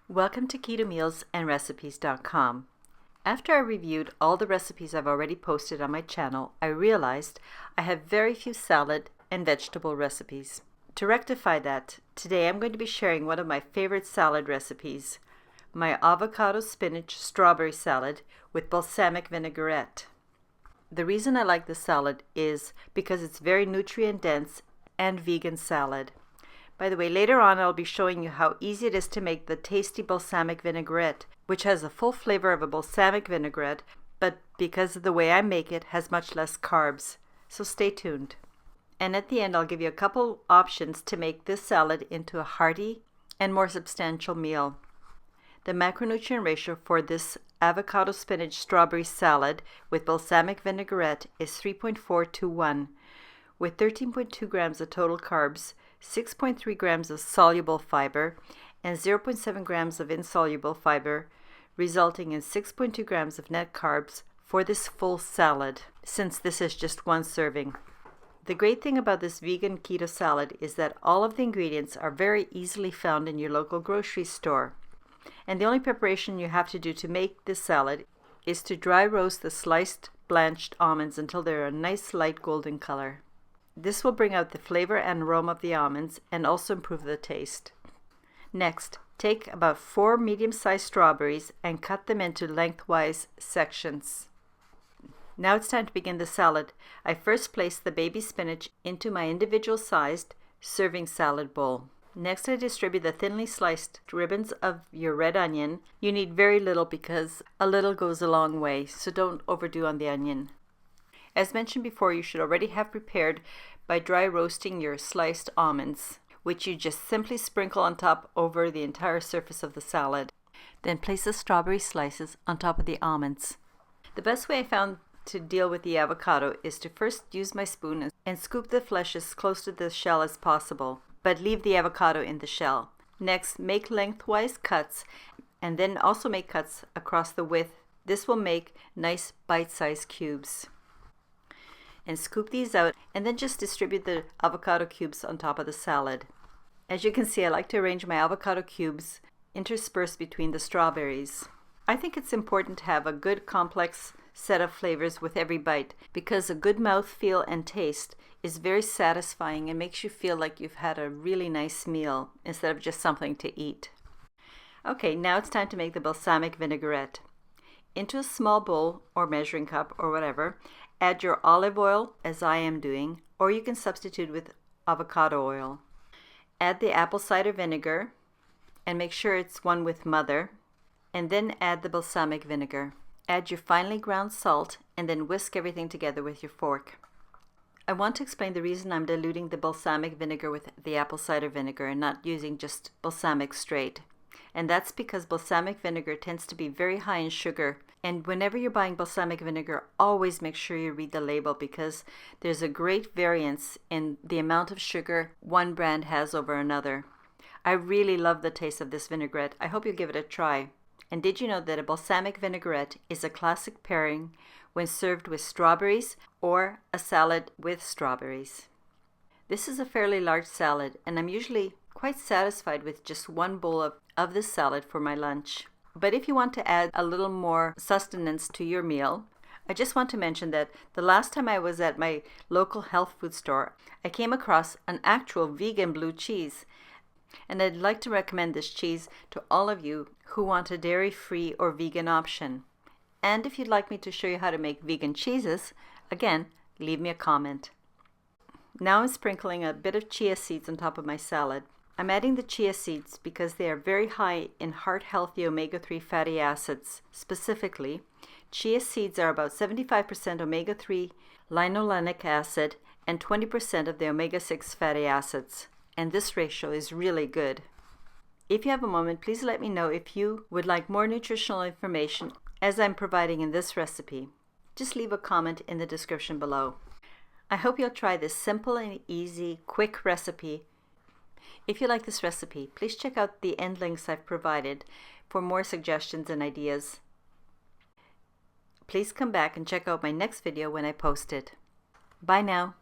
Welcome to KetoMealsAndRecipes.com. After I reviewed all the recipes I've already posted on my channel, I realized I have very few salad and vegetable recipes. To rectify that, today I'm going to be sharing one of my favorite salad recipes, my Avocado Spinach Strawberry Salad with Balsamic Vinaigrette. The reason I like this salad is because it's very nutrient dense and vegan salad. By the way, later on I'll be showing you how easy it is to make the tasty balsamic vinaigrette, which has the full flavor of a balsamic vinaigrette, but because of the way I make it, has much less carbs. So stay tuned. And at the end I'll give you a couple options to make this salad into a hearty and more substantial meal. The macronutrient ratio for this avocado spinach strawberry salad with balsamic vinaigrette is 3.4 to 1, with 13.2 grams of total carbs, 6.3 grams of soluble fiber, and 0.7 grams of insoluble fiber, resulting in 6.2 grams of net carbs for this full salad, since this is just one serving. The great thing about this vegan keto salad is that all of the ingredients are very easily found in your local grocery store. And the only preparation you have to do to make this salad is to dry roast the sliced blanched almonds until they're a nice light golden color. This will bring out the flavor and aroma of the almonds and also improve the taste. Next, take about 4 medium-sized strawberries and cut them into lengthwise sections. Now it's time to begin the salad. I first place the baby spinach into my individual sized serving salad bowl. Next, I distribute the thinly sliced ribbons of your red onion. You need very little because a little goes a long way, so don't overdo on the onion. As mentioned before, you should already have prepared by dry roasting your sliced almonds, which you just simply sprinkle on top over the entire surface of the salad. Then place the strawberry slices on top of the almonds. The best way I found to deal with the avocado is to first use my spoon and scoop the flesh as close to the shell as possible, but leave the avocado in the shell. Next, make lengthwise cuts and then also make cuts across the width. This will make nice bite-sized cubes. And scoop these out and then just distribute the avocado cubes on top of the salad. As you can see, I like to arrange my avocado cubes interspersed between the strawberries. I think it's important to have a good complex set of flavors with every bite because a good mouthfeel and taste is very satisfying and makes you feel like you've had a really nice meal instead of just something to eat. Okay, now it's time to make the balsamic vinaigrette. Into a small bowl or measuring cup or whatever, add your olive oil, as I am doing, or you can substitute with avocado oil. Add the apple cider vinegar and make sure it's one with mother, and then add the balsamic vinegar. Add your finely ground salt and then whisk everything together with your fork. I want to explain the reason I'm diluting the balsamic vinegar with the apple cider vinegar and not using just balsamic straight. And that's because balsamic vinegar tends to be very high in sugar. And whenever you're buying balsamic vinegar, always make sure you read the label because there's a great variance in the amount of sugar one brand has over another. I really love the taste of this vinaigrette. I hope you'll give it a try. And did you know that a balsamic vinaigrette is a classic pairing when served with strawberries or a salad with strawberries? This is a fairly large salad, and I'm usually quite satisfied with just one bowl of this salad for my lunch. But if you want to add a little more sustenance to your meal, I just want to mention that the last time I was at my local health food store, I came across an actual vegan blue cheese. And I'd like to recommend this cheese to all of you who want a dairy-free or vegan option. And if you'd like me to show you how to make vegan cheeses, again, leave me a comment. Now I'm sprinkling a bit of chia seeds on top of my salad. I'm adding the chia seeds because they are very high in heart-healthy omega-3 fatty acids. Specifically, chia seeds are about 75% omega-3 linolenic acid and 20% of the omega-6 fatty acids. And this ratio is really good. If you have a moment, please let me know if you would like more nutritional information as I'm providing in this recipe. Just leave a comment in the description below. I hope you'll try this simple and easy, quick recipe. If you like this recipe, please check out the end links I've provided for more suggestions and ideas. Please come back and check out my next video when I post it. Bye now.